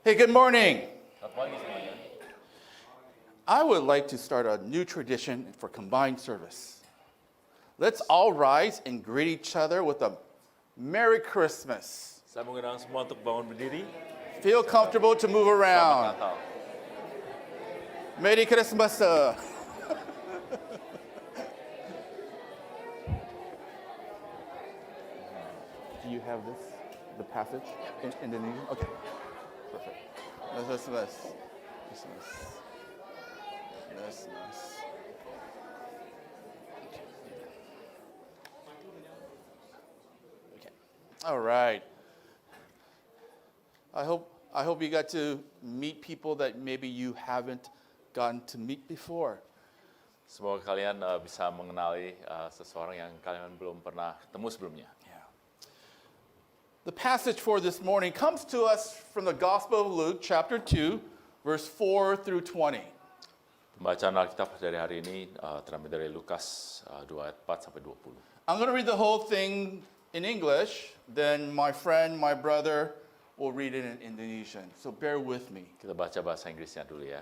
Hey, good morning. Selamat pagi semuanya. I would like to start a new tradition for combined service. Let's all rise and greet each other with a Merry Christmas. Saya mengundang semua untuk bangun berdiri. Feel comfortable to move Selamat around. Natal. Merry Christmas. Do you have this, the passage in Indonesian? Okay, perfect. Christmas. Christmas. Christmas. Okay. All right. I hope you got to meet people that maybe you haven't gotten to meet before. Semoga kalian bisa mengenali seseorang yang kalian belum pernah ketemu sebelumnya. Yeah. The passage for this morning comes to us from the Gospel of Luke, chapter 2, verse 4 through 20. Pembacaan Alkitab dari hari ini terambil dari Lukas 2 ayat 4 sampai 20. I'm going to read the whole thing in English, then my friend, my brother, will read it in Indonesian. So bear with me. Kita baca bahasa Inggrisnya dulu ya.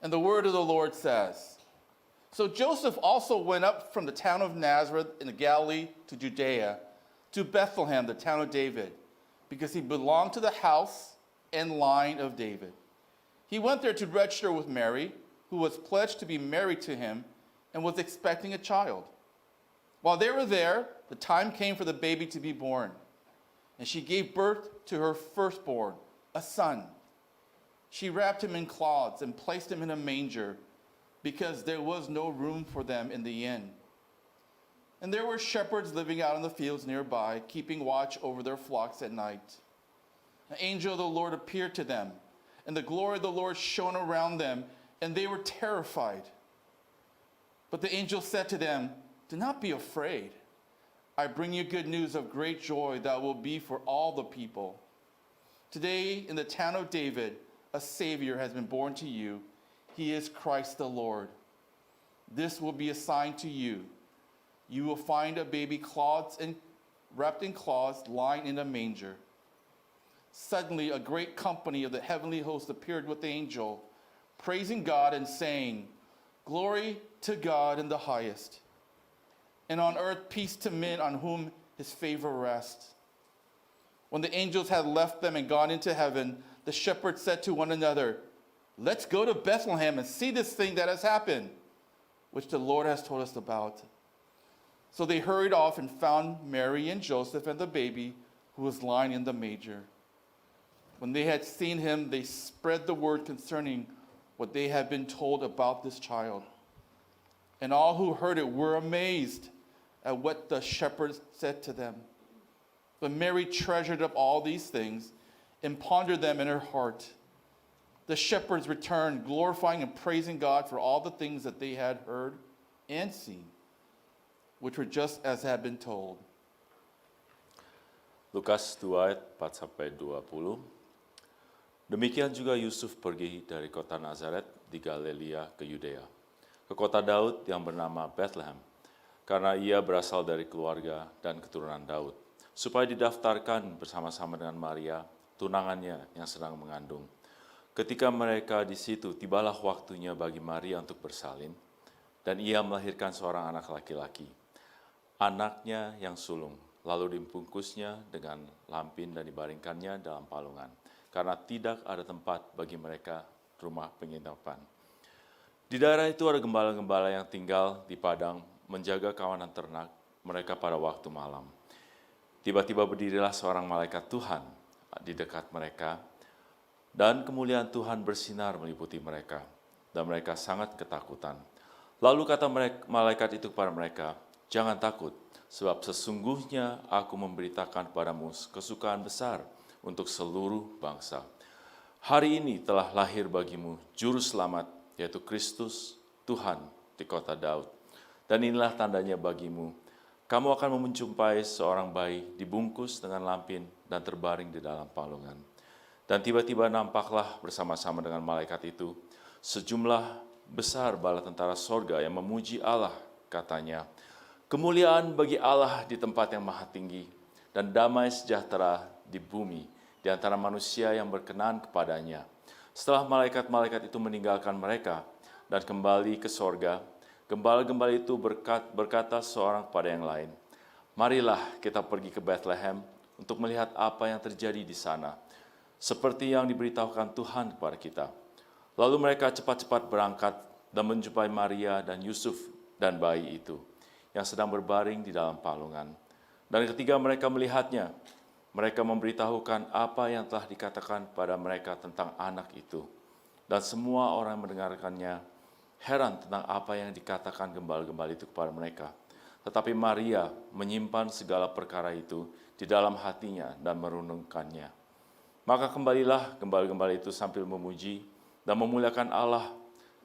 And the word of the Lord says, So Joseph also went up from the town of Nazareth in Galilee to Judea, to Bethlehem, the town of David, because he belonged to the house and line of David. He went there to register with Mary, who was pledged to be married to him and was expecting a child. While they were there, the time came for the baby to be born, and she gave birth to her firstborn, a son. She wrapped him in cloths and placed him in a manger, because there was no room for them in the inn. And there were shepherds living out in the fields nearby, keeping watch over their flocks at night. An angel of the Lord appeared to them, and the glory of the Lord shone around them, and they were terrified. But the angel said to them, Do not be afraid. I bring you good news of great joy that will be for all the people. Today, in the town of David, a Savior has been born to you. He is Christ the Lord. This will be a sign to you. You will find a baby wrapped in cloths, lying in a manger. Suddenly, a great company of the heavenly host appeared with the angel, praising God and saying, Glory to God in the highest, and on earth peace to men on whom his favor rests. When the angels had left them and gone into heaven, the shepherds said to one another, Let's go to Bethlehem and see this thing that has happened, which the Lord has told us about. So they hurried off and found Mary and Joseph and the baby who was lying in the manger. When they had seen him, they spread the word concerning what they had been told about this child. And all who heard it were amazed at what the shepherds said to them. But Mary treasured up all these things and pondered them in her heart. The shepherds returned, glorifying and praising God for all the things that they had heard and seen, which were just as had been told. Lukas 2 ayat 4 sampai 20. Demikian juga Yusuf pergi dari kota Nazaret di Galilea ke Yudea, ke kota Daud yang bernama Bethlehem, karena ia berasal dari keluarga dan keturunan Daud, supaya didaftarkan bersama-sama dengan Maria, tunangannya yang sedang mengandung. Ketika mereka di situ, tibalah waktunya bagi Maria untuk bersalin, dan ia melahirkan seorang anak laki-laki. Anaknya yang sulung, lalu dibungkusnya dengan lampin dan dibaringkannya dalam palungan, karena tidak ada tempat bagi mereka rumah penginapan. Di daerah itu ada gembala-gembala yang tinggal di padang menjaga kawanan ternak mereka pada waktu malam. Tiba-tiba berdirilah seorang malaikat Tuhan di dekat mereka, dan kemuliaan Tuhan bersinar meliputi mereka, dan mereka sangat ketakutan. Lalu kata malaikat itu kepada mereka, Jangan takut, sebab sesungguhnya aku memberitakan kepadamu kesukaan besar untuk seluruh bangsa. Hari ini telah lahir bagimu Juru Selamat, yaitu Kristus, Tuhan di kota Daud. Dan inilah tandanya bagimu, kamu akan menjumpai seorang bayi dibungkus dengan lampin dan terbaring di dalam palungan. Dan tiba-tiba nampaklah bersama-sama dengan malaikat itu sejumlah besar bala tentara sorga yang memuji Allah, katanya, Kemuliaan bagi Allah di tempat yang maha tinggi, dan damai sejahtera di bumi, di antara manusia yang berkenan kepadanya. Setelah malaikat-malaikat itu meninggalkan mereka dan kembali ke sorga, gembala-gembala itu berkata seorang kepada yang lain, "Marilah kita pergi ke Bethlehem untuk melihat apa yang terjadi di sana, seperti yang diberitahukan Tuhan kepada kita." Lalu mereka cepat-cepat berangkat dan menjumpai Maria dan Yusuf dan bayi itu, yang sedang berbaring di dalam palungan. Dan ketika mereka melihatnya, mereka memberitahukan apa yang telah dikatakan pada mereka tentang anak itu. Dan semua orang yang mendengarkannya heran tentang apa yang dikatakan gembala-gembala itu kepada mereka. Tetapi Maria menyimpan segala perkara itu di dalam hatinya dan merenungkannya. Maka kembalilah gembala-gembala itu sambil memuji dan memuliakan Allah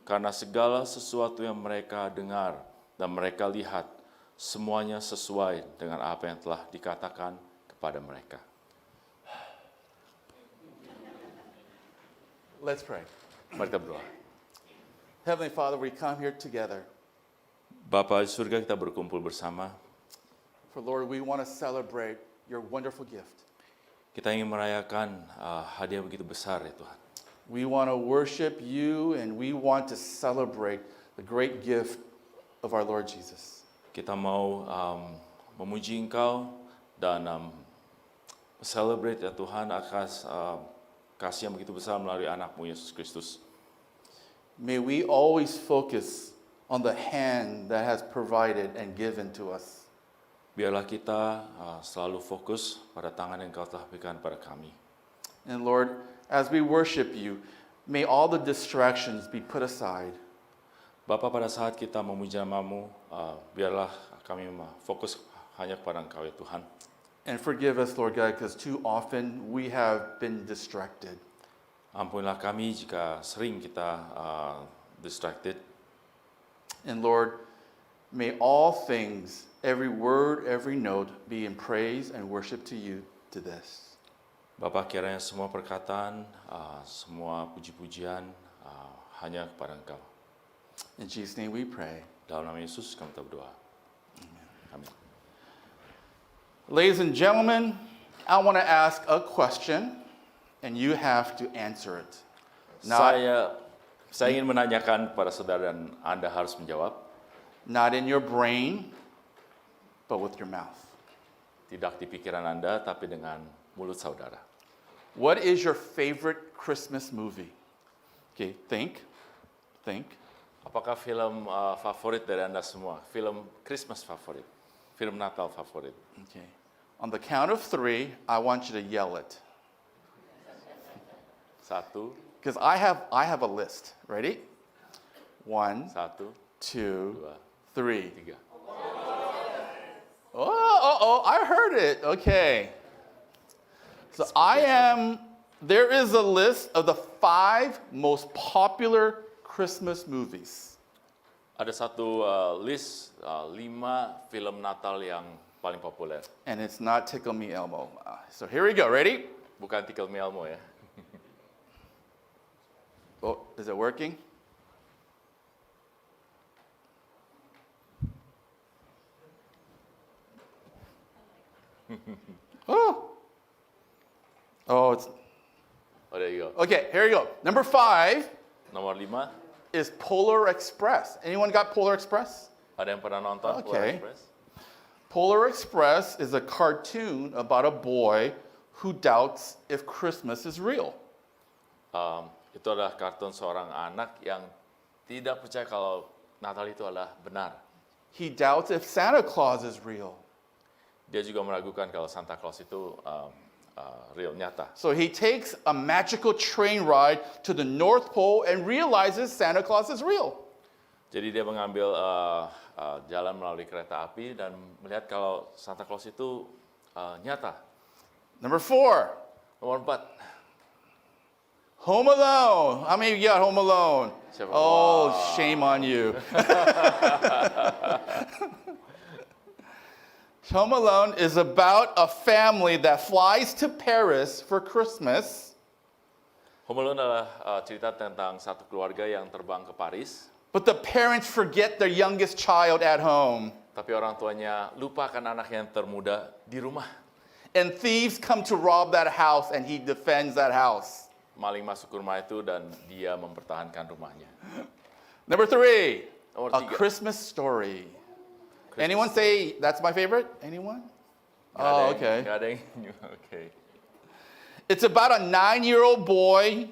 karena segala sesuatu yang mereka dengar dan mereka lihat, semuanya sesuai dengan apa yang telah dikatakan kepada mereka. Let's pray. Mari kita berdoa. Heavenly Father, we come here together. Bapa di surga, kita berkumpul bersama. For Lord, we want to celebrate your wonderful gift. Kita ingin merayakan hadiah begitu besar ya Tuhan. We want to worship you and we want to celebrate the great gift of our Lord Jesus. Kita mau memuji Engkau dan celebrate ya Tuhan atas kasih yang begitu besar melalui anak-Mu Yesus Kristus. May we always focus on the hand that has provided and given to us. Biarlah kita selalu fokus pada tangan yang Kau telah berikan pada kami. And Lord, as we worship you, may all the distractions be put aside. Bapa, pada saat kita memuji nama-Mu, biarlah kami fokus hanya kepada Engkau ya Tuhan. And forgive us, Lord God, because too often we have been distracted. Ampunilah kami jika sering kita distracted. And Lord, may all things, every word, every note, be in praise and worship to you to this. Bapa, kiranya semua perkataan, semua puji-pujian hanya kepada Engkau. In Jesus' name we pray. Dalam nama Yesus kami berdoa. Amin. Ladies and gentlemen, I want to ask a question, and you have to answer it. Saya ingin menanyakan kepada saudara dan Anda harus menjawab. Not in your brain, but with your mouth. Tidak di pikiran Anda, tapi dengan mulut saudara. What is your favorite Christmas movie? Okay, think. Apakah film favorit dari Anda semua? Film Christmas favorit? Film Natal favorit? Okay. On the count of 3, I want you to yell it. 1, Because I have a list. Ready? 1, 1, 2, 2, 3. 3. Oh, I heard it. Okay. So there is a list of the 5 most popular Christmas movies. Ada satu list 5 film Natal yang paling populer. And it's not Tickle Me Elmo. So here we go. Ready? Bukan Tickle Me Elmo ya. Oh, is it working? Oh, it's Oh, there you go. okay. Here you go. Number 5 Nomor 5, is Polar Express. Anyone got Polar Express? ada yang pernah nonton Polar Okay. Express? Polar Express is a cartoon about a boy who doubts if Christmas is real. Itu adalah kartun seorang anak yang tidak percaya kalau Natal itu adalah benar. He doubts if Santa Claus is real. Dia juga meragukan kalau Santa Claus itu real, nyata. So he takes a magical train ride to the North Pole and realizes Santa Claus is real. Jadi dia mengambil jalan melalui kereta api dan melihat kalau Santa Claus itu nyata. Number 4, Nomor 4, Home Alone. How many of you got Home Alone? Siapa? Oh, Wow. shame on you. Home Alone is about a family that flies to Paris for Christmas, Home Alone adalah cerita tentang satu keluarga yang terbang ke Paris, but the parents forget their youngest child at home. tapi orang tuanya lupakan anak yang termuda di rumah. And thieves come to rob that house and he defends that house. Maling masuk ke rumah itu dan dia mempertahankan rumahnya. Number 3, Nomor A 3. Christmas Story. Anyone say that's my favorite? Anyone? Oh, okay. Nggak ada yang oke. It's about a 9-year-old boy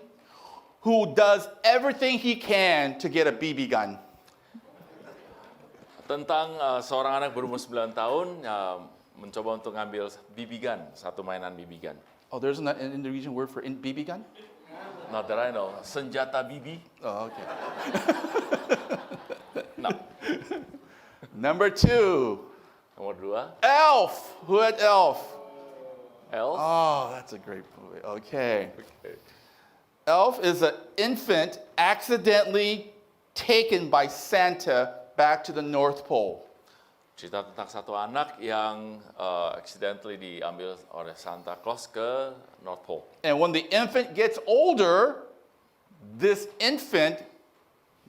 who does everything he can to get a BB gun. Tentang seorang anak berumur 9 tahun mencoba untuk ngambil BB gun, satu mainan BB gun. Oh, there's an Indonesian word for BB gun? Not that I know. Senjata BB? Oh, okay. No. Number 2, Nomor 2, Elf. Who had Elf? Elf. Oh, that's a great movie. Okay. Oke. Elf is an infant accidentally taken by Santa back to the North Pole. Cerita tentang satu anak yang accidentally diambil oleh Santa Claus ke North Pole. And when the infant gets older, this infant,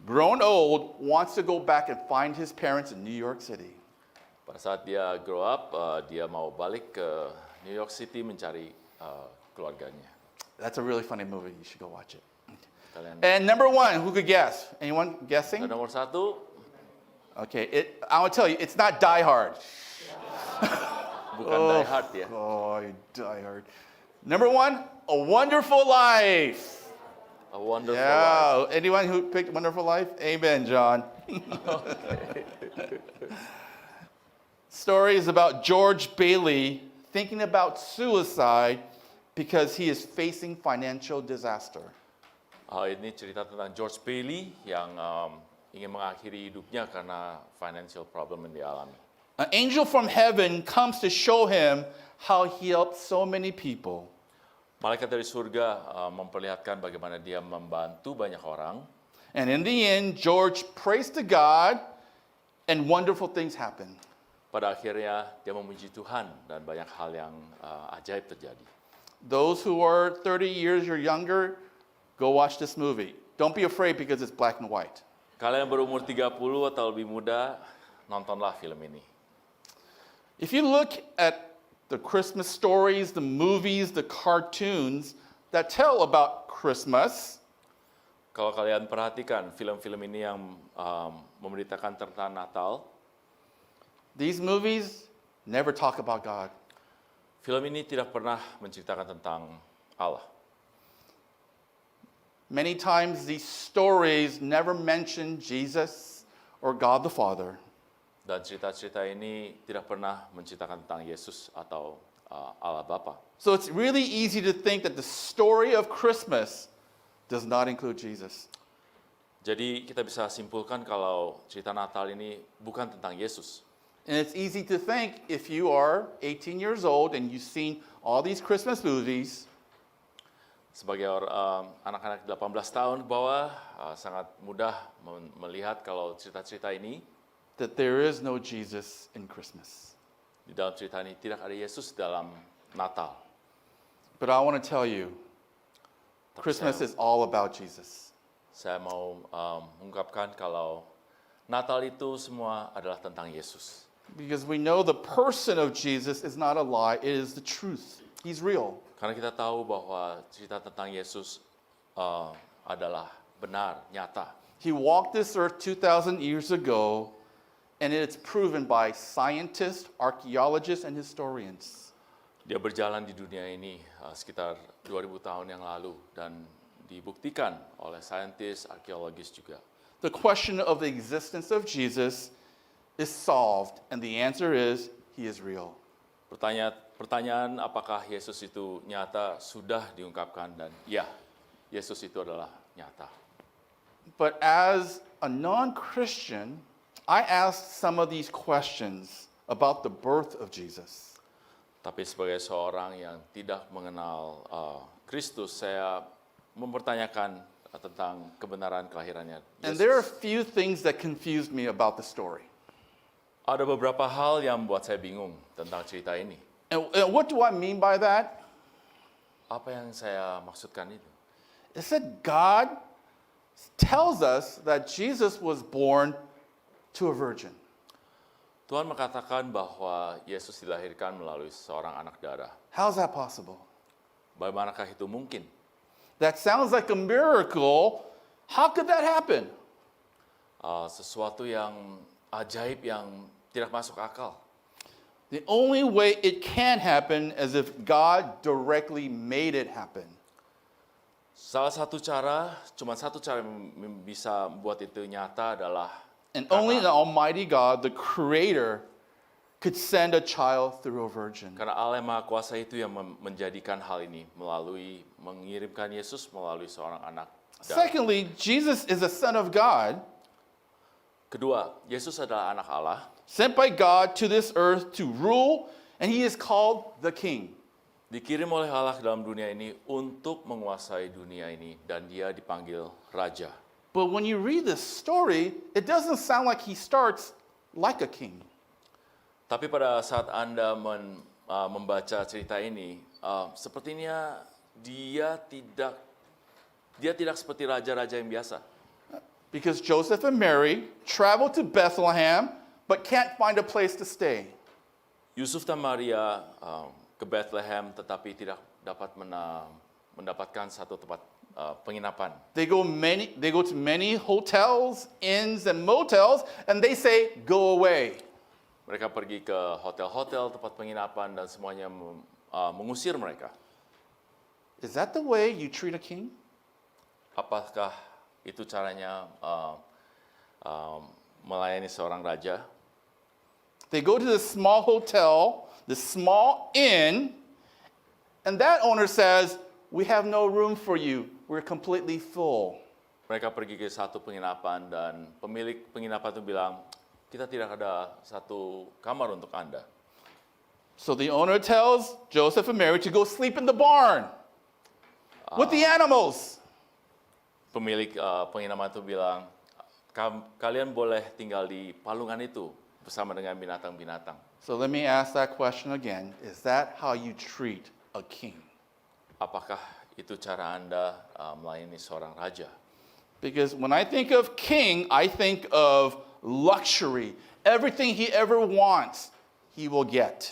grown old, wants to go back and find his parents in New York City. Pada saat dia grow up, dia mau balik ke New York City mencari keluarganya. That's a really funny movie. You should go watch it. Kalian. And number 1, who could guess? Anyone guessing? Dan nomor 1, Okay, I will tell you, it's not Die Hard. bukan Die Hard ya. Oh, Die Hard. Number 1, A Wonderful Life. A Wonderful Life. Yeah, anyone who picked Wonderful Life? Amen, John. Story is about George Bailey thinking about suicide because he is facing financial disaster. Ini cerita tentang George Bailey yang ingin mengakhiri hidupnya karena financial problem yang dialami. An angel from heaven comes to show him how he helped so many people. Malaikat dari surga memperlihatkan bagaimana dia membantu banyak orang. And in the end, George prays to God and wonderful things happen. Pada akhirnya dia memuji Tuhan dan banyak hal yang ajaib terjadi. Those who are 30 years or younger, go watch this movie. Don't be afraid because it's black and white. Kalian berumur 30 atau lebih muda, nontonlah film ini. If you look at the Christmas stories, the movies, the cartoons that tell about Christmas, Kalau kalian perhatikan film-film ini yang memberitakan tentang Natal, these movies never talk about God. film ini tidak pernah menceritakan tentang Allah. Many times these stories never mention Jesus or God the Father. Dan cerita-cerita ini tidak pernah menceritakan tentang Yesus atau Allah Bapa. So it's really easy to think that the story of Christmas does not include Jesus. Jadi kita bisa simpulkan kalau cerita Natal ini bukan tentang Yesus. And it's easy to think if you are 18 years old and you've seen all these Christmas movies, Sebagai anak-anak 18 tahun ke bawah, sangat mudah melihat kalau cerita-cerita ini, that there is no Jesus in Christmas. di dalam cerita ini tidak ada Yesus dalam Natal. But I want to tell you, Tapi Christmas is all about Jesus. saya mau mengungkapkan kalau Natal itu semua adalah tentang Yesus. Because we know the person of Jesus is not a lie, it is the truth. He's real. Karena kita tahu bahwa cerita tentang Yesus adalah benar, nyata. He walked this earth 2,000 years ago, and it's proven by scientists, archaeologists, and historians. Dia berjalan di dunia ini sekitar 2000 tahun yang lalu dan dibuktikan oleh saintis, arkeologis juga. The question of the existence of Jesus is solved, and the answer is, he is real. Pertanyaan apakah Yesus itu nyata sudah diungkapkan dan ya, Yesus itu adalah nyata. But as a non-Christian, I asked some of these questions about the birth of Jesus. Tapi sebagai seorang yang tidak mengenal Kristus, saya mempertanyakan tentang kebenaran kelahirannya And there are a Yesus. few things that confused me about the story. Ada beberapa hal yang membuat saya bingung tentang cerita ini. And what do I mean by that? Apa yang saya maksudkan itu? It said God tells us that Jesus was born to a virgin. Tuhan mengatakan bahwa Yesus dilahirkan melalui seorang anak darah. How's that possible? Bagaimanakah itu mungkin? That sounds like a miracle. How could that happen? Sesuatu yang ajaib yang tidak masuk akal. The only way it can happen is if God directly made it happen. Salah satu cara, cuma satu cara yang bisa membuat itu nyata adalah And only the Almighty God, the Creator, could send a child through a virgin. karena Allah yang Maha Kuasa itu yang menjadikan hal ini melalui mengirimkan Yesus melalui seorang anak darah. Secondly, Jesus is a Son of God, Kedua, Yesus adalah anak Allah, sent by God to this earth to rule, and he is called the King. dikirim oleh Allah ke dalam dunia ini untuk menguasai dunia ini dan dia dipanggil Raja. But when you read this story, it doesn't sound like he starts like a king. Tapi pada saat Anda membaca cerita ini, sepertinya dia tidak seperti raja-raja yang biasa. Because Joseph and Mary traveled to Bethlehem, but can't find a place to stay. Yusuf dan Maria ke Bethlehem tetapi tidak dapat mendapatkan satu tempat penginapan. They go to many hotels, inns, and motels, and they say, "Go away." Mereka pergi ke hotel-hotel, tempat penginapan dan semuanya mengusir mereka. Is that the way you treat a king? Apakah itu caranya melayani seorang raja? They go to the small hotel, the small inn, and that owner says, "We have no room for you. We're completely full." Mereka pergi ke satu penginapan dan pemilik penginapan itu bilang, kita tidak ada satu kamar untuk Anda. So the owner tells Joseph and Mary to go sleep in the barn with the animals. Pemilik penginapan itu bilang, kalian boleh tinggal di palungan itu bersama dengan binatang-binatang. So let me ask that question again. Is that how you treat a king? Apakah itu cara Anda melayani seorang raja? Because when I think of king, I think of luxury. Everything he ever wants, he will get.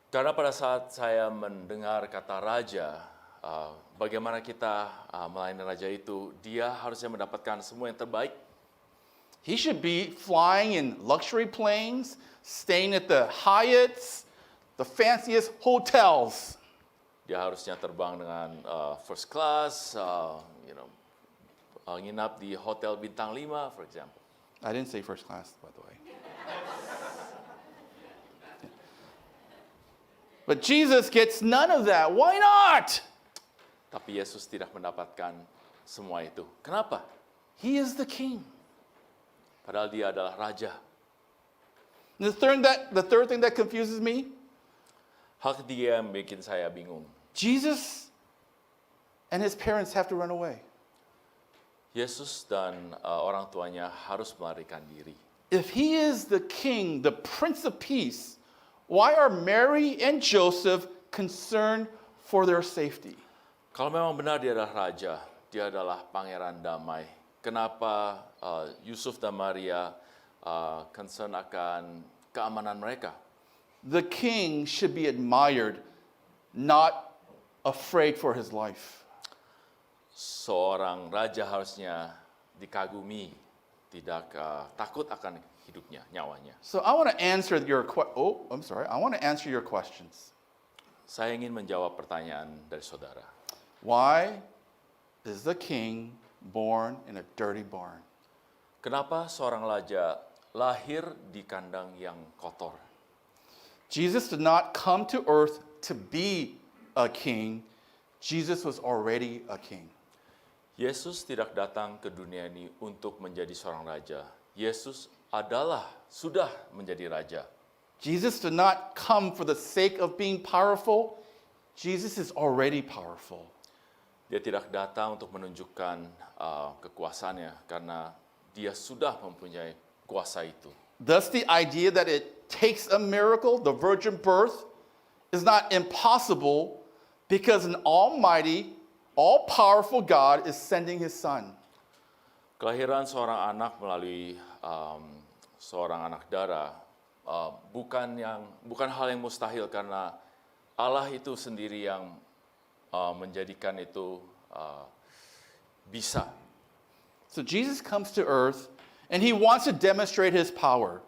Karena pada saat saya mendengar kata raja, bagaimana kita melayani raja itu, dia harusnya mendapatkan semua yang terbaik. He should be flying in luxury planes, staying at the Hyatts, the fanciest hotels. Dia harusnya terbang dengan first class, nginap di hotel bintang 5, for example. I didn't say first class, by the way. But Jesus gets none of that. Why not? Tapi Yesus tidak mendapatkan semua itu. Kenapa? He is the king. Padahal dia adalah raja. And the third thing that confuses me, Hal ketiga yang bikin saya bingung. Jesus and his parents have to run away. Yesus dan orang tuanya harus melarikan diri. If he is the king, the prince of peace, why are Mary and Joseph concerned for their safety? Kalau memang benar dia adalah raja, dia adalah pangeran damai. Kenapa Yusuf dan Maria concern akan keamanan mereka? The king should be admired, not afraid for his life. Seorang raja harusnya dikagumi, tidak takut akan hidupnya, nyawanya. So I want to answer I want to answer your questions. Saya ingin menjawab pertanyaan dari saudara. Why is the king born in a dirty barn? Kenapa seorang raja lahir di kandang yang kotor? Jesus did not come to earth to be a king. Jesus was already a king. Yesus tidak datang ke dunia ini untuk menjadi seorang raja. Yesus sudah menjadi raja. Jesus did not come for the sake of being powerful. Jesus is already powerful. Dia tidak datang untuk menunjukkan kekuasaannya karena dia sudah mempunyai kuasa itu. Thus, the idea that it takes a miracle, the virgin birth, is not impossible because an almighty, all-powerful God is sending his son. Kelahiran seorang anak melalui seorang anak darah bukan hal yang mustahil karena Allah itu sendiri yang menjadikan itu bisa. So Jesus comes to earth and he wants to demonstrate his power.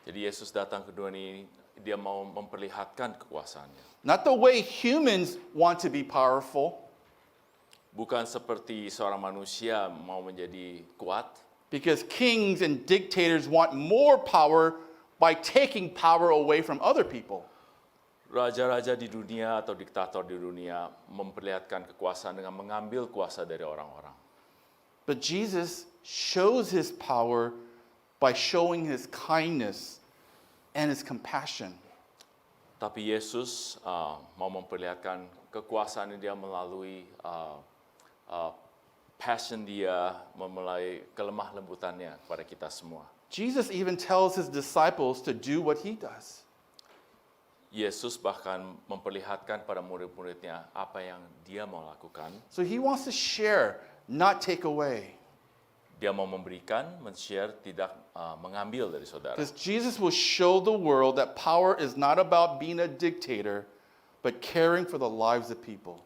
Jadi Yesus datang ke dunia ini, dia mau memperlihatkan kekuasaannya. Not the way humans want to be powerful, Bukan seperti seorang manusia mau menjadi kuat, because kings and dictators want more power by taking power away from other people. raja-raja di dunia atau diktator di dunia memperlihatkan kekuasaan dengan mengambil kuasa dari orang-orang. But Jesus shows his power by showing his kindness and his compassion. Tapi Yesus mau memperlihatkan kekuasaan dia melalui passion dia, melalui kelemah lembutannya kepada kita semua. Jesus even tells his disciples to do what he does. Yesus bahkan memperlihatkan pada murid-muridnya apa yang dia mau lakukan. So he wants to share, not take away. Dia mau memberikan, men-share, tidak mengambil dari saudara. Because Jesus will show the world that power is not about being a dictator, but caring for the lives of people.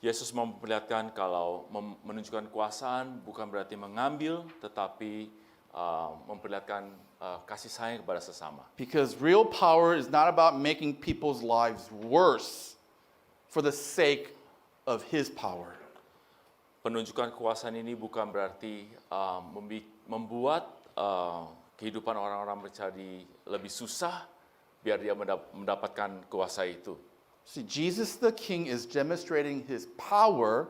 Yesus mau memperlihatkan kalau menunjukkan kekuasaan bukan berarti mengambil, tetapi memperlihatkan kasih sayang kepada sesama. Because real power is not about making people's lives worse for the sake of his power. Penunjukan kekuasaan ini bukan berarti membuat kehidupan orang-orang menjadi lebih susah biar dia mendapatkan kuasa itu. See, Jesus the King is demonstrating his power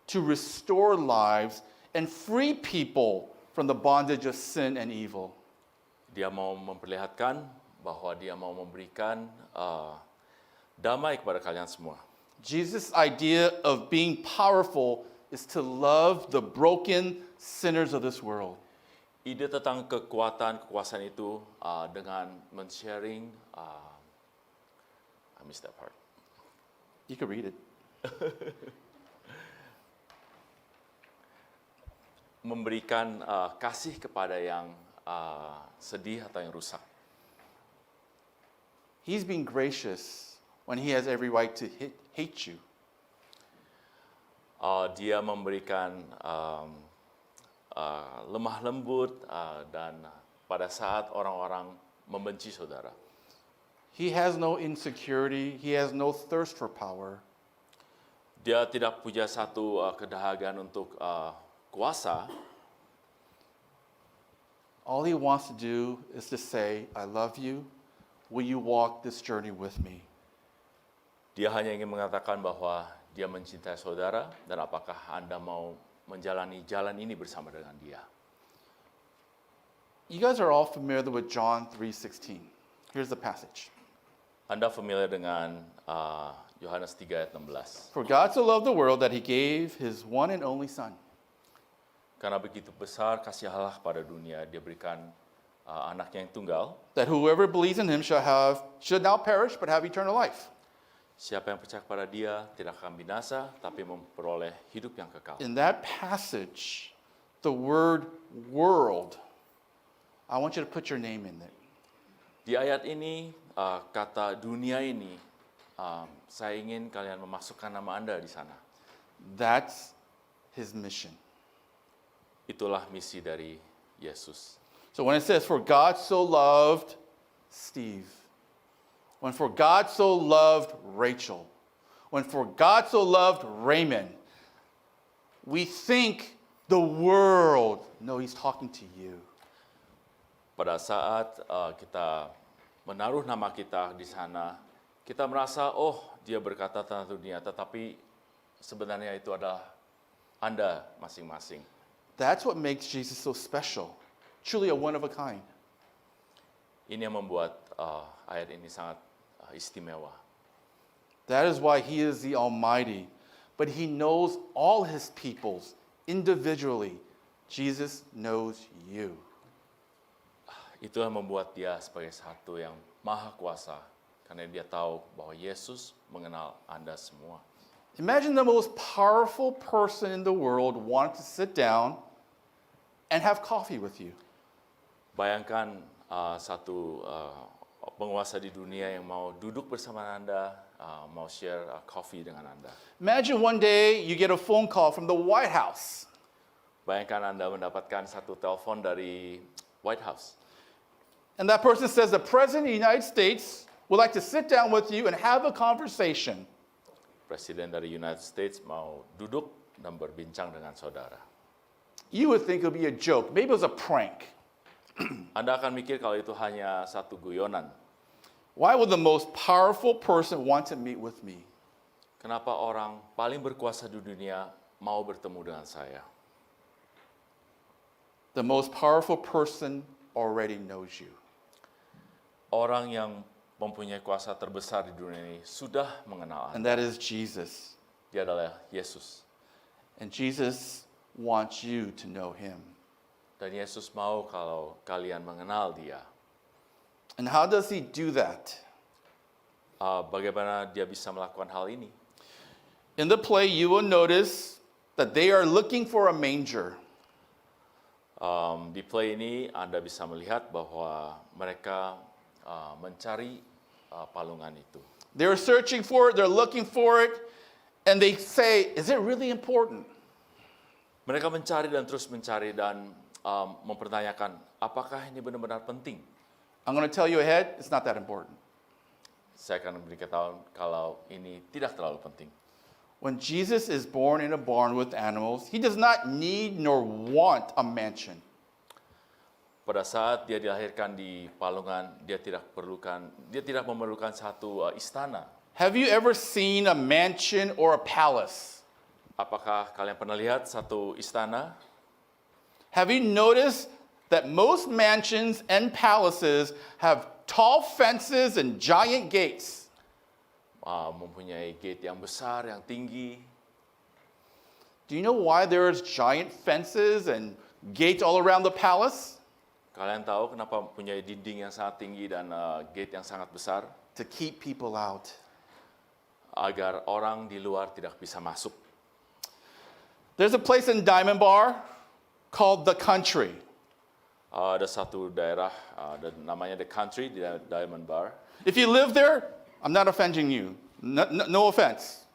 to restore lives and free people from the bondage of sin and evil. Dia mau memperlihatkan bahwa dia mau memberikan damai kepada kalian semua. Jesus' idea of being powerful is to love the broken sinners of this world. Ide tentang kekuasaan itu dengan men-sharing, I missed that part. You can read it. Memberikan kasih kepada yang sedih atau yang rusak. He's being gracious when he has every right to hate you. Dia memberikan lemah lembut dan pada saat orang-orang membenci saudara. He has no insecurity. He has no thirst for power. Dia tidak punya satu kedahagaan untuk kuasa. All he wants to do is to say, I love you. Will you walk this journey with me? Dia hanya ingin mengatakan bahwa dia mencintai saudara dan apakah Anda mau menjalani jalan ini bersama dengan dia. You guys are all familiar with John 3:16. Here's the passage. Anda familiar dengan Yohanes 3 ayat 16. For God so loved the world that he gave his one and only son. Karena begitu besar kasih Allah pada dunia, dia berikan anaknya yang tunggal. That whoever believes in him should now perish but have eternal life. Siapa yang percaya kepada dia tidak akan binasa, tapi memperoleh hidup yang kekal. In that passage, the word world, I want you to put your name in there. Di ayat ini, kata dunia ini, saya ingin kalian memasukkan nama Anda di sana. That's his mission. Itulah misi dari Yesus. So when it says, for God so loved Steve, when for God so loved Rachel, when for God so loved Raymond, we think the world. No, he's talking to you. Pada saat kita menaruh nama kita di sana, kita merasa, oh dia berkata tentang dunia, tetapi sebenarnya itu adalah Anda masing-masing. That's what makes Jesus so special. Truly a one of a kind. Ini yang membuat ayat ini sangat istimewa. That is why he is the Almighty. But he knows all his peoples individually. Jesus knows you. Itu yang membuat dia sebagai satu yang maha kuasa. Karena dia tahu bahwa Yesus mengenal Anda semua. Imagine the most powerful person in the world wanting to sit down and have coffee with you. Bayangkan satu penguasa di dunia yang mau duduk bersama Anda, mau share coffee dengan Anda. Imagine one day you get a phone call from the White House. Bayangkan Anda mendapatkan satu telepon dari White House. And that person says the President of the United States would like to sit down with you and have a conversation. Presiden dari United States mau duduk dan berbincang dengan saudara. You would think it would be a joke. Maybe it was a prank. Anda akan mikir kalau itu hanya satu guyonan. Why would the most powerful person want to meet with me? Kenapa orang paling berkuasa di dunia mau bertemu dengan saya? The most powerful person already knows you. Orang yang mempunyai kuasa terbesar di dunia ini sudah mengenal Anda. And that is Jesus. Dia adalah Yesus. And Jesus wants you to know him. Dan Yesus mau kalau kalian mengenal dia. And how does he do that? Bagaimana dia bisa melakukan hal ini? In the play, you will notice that they are looking for a manger. Di play ini Anda bisa melihat bahwa mereka mencari palungan itu. They're searching for it, they're looking for it, and they say, is it really important? Mereka mencari dan terus mencari dan mempertanyakan, apakah ini benar-benar penting? I'm going to tell you ahead, it's not that important. Saya akan beritahu kalau ini tidak terlalu penting. When Jesus is born in a barn with animals, he does not need nor want a mansion. Pada saat dia dilahirkan di palungan, dia tidak memerlukan satu istana. Have you ever seen a mansion or a palace? Apakah kalian pernah lihat satu istana? Have you noticed that most mansions and palaces have tall fences and giant gates? Mempunyai gate yang besar, yang tinggi. Do you know why there's giant fences and gates all around the palace? Kalian tahu kenapa mempunyai dinding yang sangat tinggi dan gate yang sangat besar? To keep people out. Agar orang di luar tidak bisa masuk. There's a place in Diamond Bar called The Country. Ada satu daerah namanya The Country di Diamond Bar. If you live there, I'm not offending you. No offense.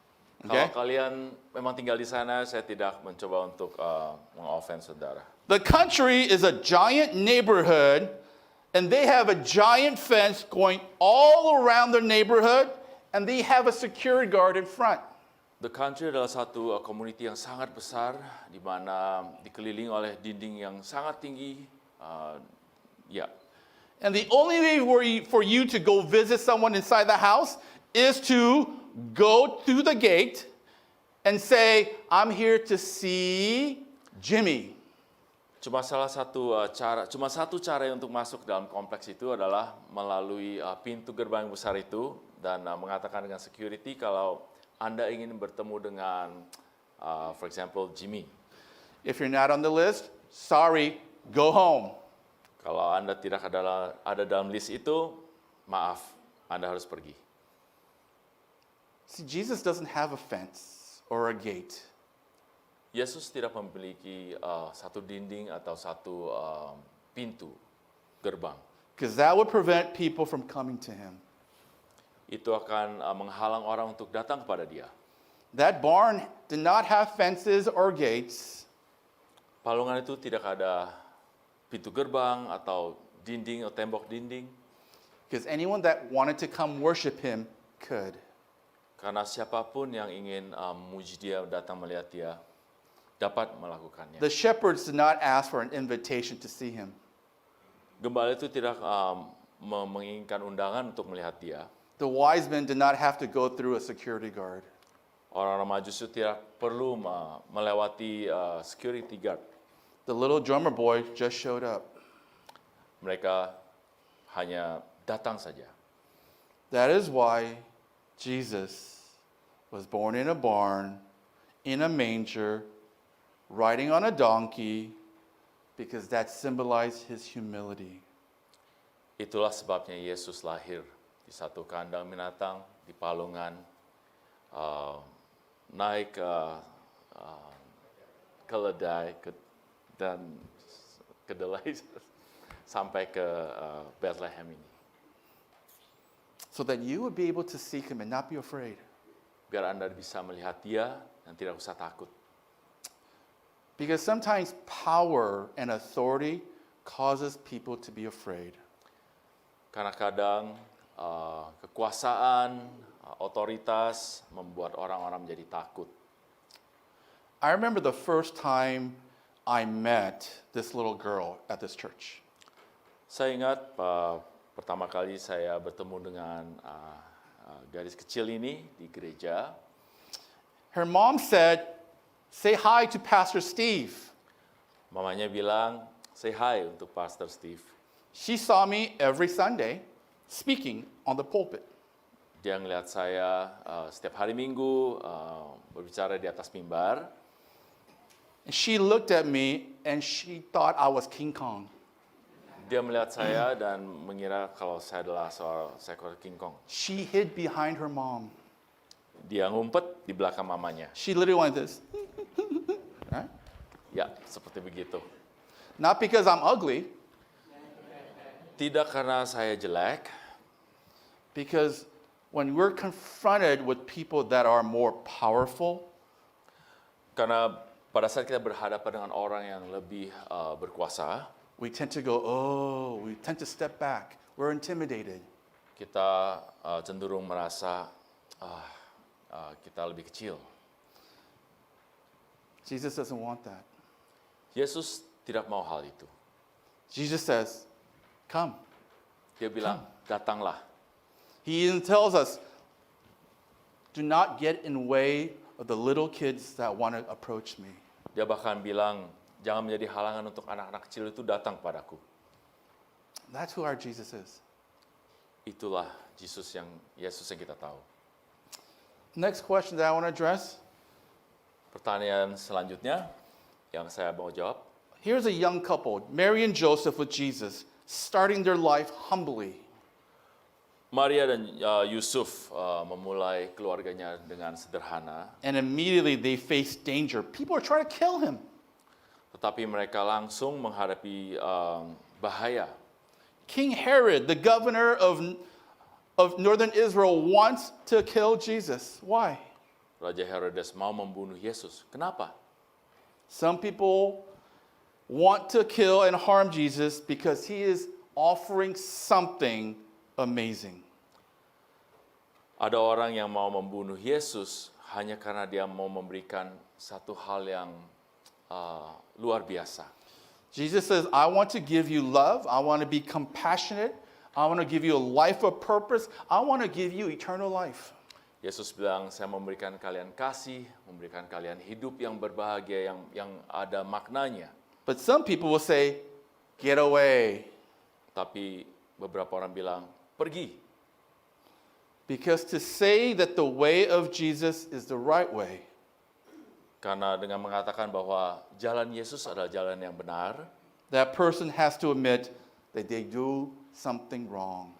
Okay? Kalau kalian memang tinggal di sana, saya tidak mencoba untuk meng-offense saudara. The Country is a giant neighborhood, and they have a giant fence going all around their neighborhood, and they have a security guard in front. The Country adalah satu community yang sangat besar, di mana dikelilingi oleh dinding yang sangat tinggi. And the only way for you to go visit someone inside the house is to go through the gate and say, I'm here to see Jimmy. Cuma satu cara untuk masuk dalam kompleks itu adalah melalui pintu gerbang besar itu dan mengatakan dengan security kalau Anda ingin bertemu dengan, for example, Jimmy. If you're not on the list, sorry, go home. Kalau Anda tidak ada dalam list itu, maaf, Anda harus pergi. See, Jesus doesn't have a fence or a gate. Yesus tidak memiliki satu dinding atau satu pintu gerbang. Because that would prevent people from coming to him. Itu akan menghalang orang untuk datang kepada dia. That barn did not have fences or gates. Palungan itu tidak ada pintu gerbang atau dinding atau tembok dinding. Because anyone that wanted to come worship him could. Karena siapapun yang ingin memuji dia, datang melihat dia, dapat melakukannya. The shepherds did not ask for an invitation to see him. Gembala itu tidak menginginkan undangan untuk melihat dia. The wise men did not have to go through a security guard. Orang-orang Majus itu tidak perlu melewati security guard. The little drummer boy just showed up. Mereka hanya datang saja. That is why Jesus was born in a barn, in a manger, riding on a donkey, because that symbolized his humility. Itulah sebabnya Yesus lahir di satu kandang binatang, di palungan, naik keledai dan kedelai. sampai ke Bethlehem ini. so that you would be able to seek him and not be afraid. Biar Anda bisa melihat dia dan tidak usah takut. Because sometimes power and authority causes people to be afraid. Karena kadang kekuasaan, otoritas membuat orang-orang menjadi takut. I remember the first time I met this little girl at this church. Saya ingat pertama kali saya bertemu dengan gadis kecil ini di gereja. Her mom said, "Say hi to Pastor Steve." Mamanya bilang, say hi untuk Pastor Steve. She saw me every Sunday speaking on the pulpit. Dia ngelihat saya setiap hari Minggu berbicara di atas mimbar. And she looked at me and she thought I was King Kong. Dia melihat saya dan mengira kalau saya adalah seekor King Kong. She hid behind her mom. Dia ngumpet di belakang mamanya. She literally went this. Right? Ya, seperti begitu. Not because I'm ugly, Tidak karena saya jelek, because when we're confronted with people that are more powerful, karena pada saat kita berhadapan dengan orang yang lebih berkuasa, we tend to go, oh, we tend to step back. We're intimidated. kita cenderung merasa kita lebih kecil. Jesus doesn't want that. Yesus tidak mau hal itu. Jesus says, come. Dia bilang, datanglah. He even tells us, do not get in the way of the little kids that want to approach me. Dia bahkan bilang, jangan menjadi halangan untuk anak-anak kecil itu datang padaku. That's who our Jesus is. Itulah Yesus yang kita tahu. Next question that I want to address. Pertanyaan selanjutnya yang saya mau jawab. Here's a young couple, Mary and Joseph with Jesus, starting their life humbly. Maria dan Yusuf memulai keluarganya dengan sederhana, And immediately they face danger. People are trying to kill him. tetapi mereka langsung menghadapi bahaya. King Herod, the governor of northern Israel, wants to kill Jesus. Why? Raja Herodes mau membunuh Yesus. Kenapa? Some people want to kill and harm Jesus because he is offering something amazing. Ada orang yang mau membunuh Yesus hanya karena dia mau memberikan satu hal yang luar biasa. Jesus says, I want to give you love. I want to be compassionate. I want to give you a life of purpose. I want to give you eternal life. Yesus bilang, saya memberikan kalian kasih, memberikan kalian hidup yang berbahagia, yang ada maknanya. But some people will say, get away. Tapi beberapa orang bilang, pergi. Because to say that the way of Jesus is the right way, Karena dengan mengatakan bahwa jalan Yesus adalah jalan yang benar, that person has to admit that they do something wrong.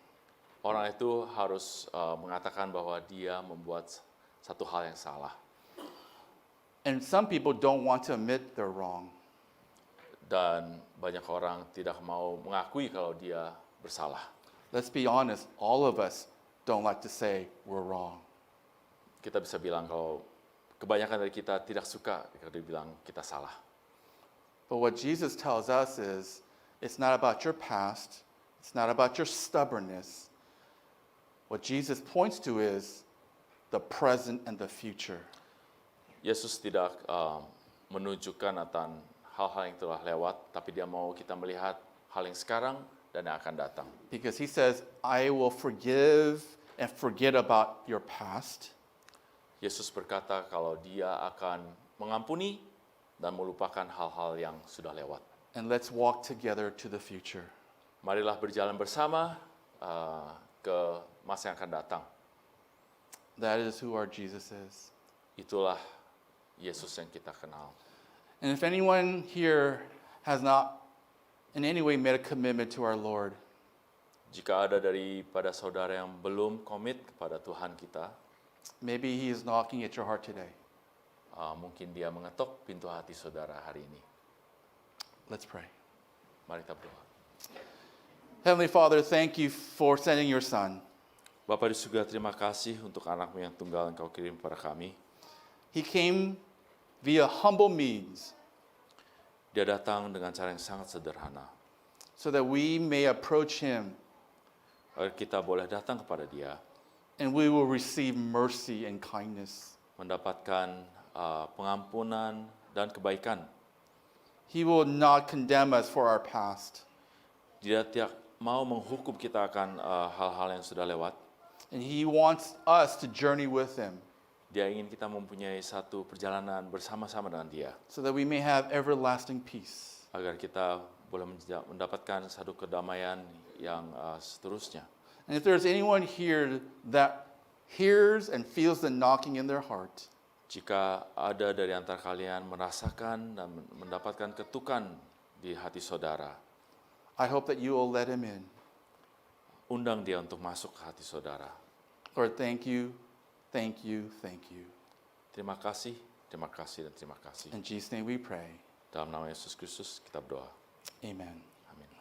orang itu harus mengatakan bahwa dia membuat satu hal yang salah. And some people don't want to admit they're wrong. Dan banyak orang tidak mau mengakui kalau dia bersalah. Let's be honest, all of us don't like to say we're wrong. Kita bisa bilang kalau kebanyakan dari kita tidak suka kalau dibilang kita salah. But what Jesus tells us is, it's not about your past, it's not about your stubbornness. What Jesus points to is the present and the future. Yesus tidak menunjukkan akan hal-hal yang telah lewat, tapi dia mau kita melihat hal yang sekarang dan yang akan datang. Because he says, I will forgive and forget about your past. Yesus berkata kalau dia akan mengampuni dan melupakan hal-hal yang sudah lewat. And let's walk together to the future. Marilah berjalan bersama ke masa yang akan datang. That is who our Jesus is. Itulah Yesus yang kita kenal. And if anyone here has not in any way made a commitment to our Lord, Jika ada daripada saudara yang belum komit kepada Tuhan kita, maybe he is knocking at your heart today. mungkin dia mengetok pintu hati saudara hari ini. Let's pray. Mari kita berdoa. Heavenly Father, thank you for sending your Son. Bapa di surga, terima kasih untuk anak-Mu yang tunggal Engkau kirim kepada kami. He came via humble means Dia datang dengan cara yang sangat sederhana, so that we may approach him agar kita boleh datang kepada Dia, and we will receive mercy and kindness. mendapatkan pengampunan dan kebaikan. He will not condemn us for our past, Dia tidak mau menghukum kita akan hal-hal yang sudah lewat. and he wants us to journey with him Dia ingin kita mempunyai satu perjalanan bersama-sama dengan Dia, so that we may have everlasting peace. agar kita boleh mendapatkan satu kedamaian yang seterusnya. And if there's anyone here that hears and feels the knocking in their heart, Jika ada dari antara kalian merasakan dan mendapatkan ketukan di hati saudara, I hope that you will let him in. undang dia untuk masuk ke hati saudara. Lord, thank you, thank you, thank you. Terima kasih, dan terima kasih. In Jesus' name we pray. Dalam nama Yesus Kristus kita berdoa. Amen. Amin.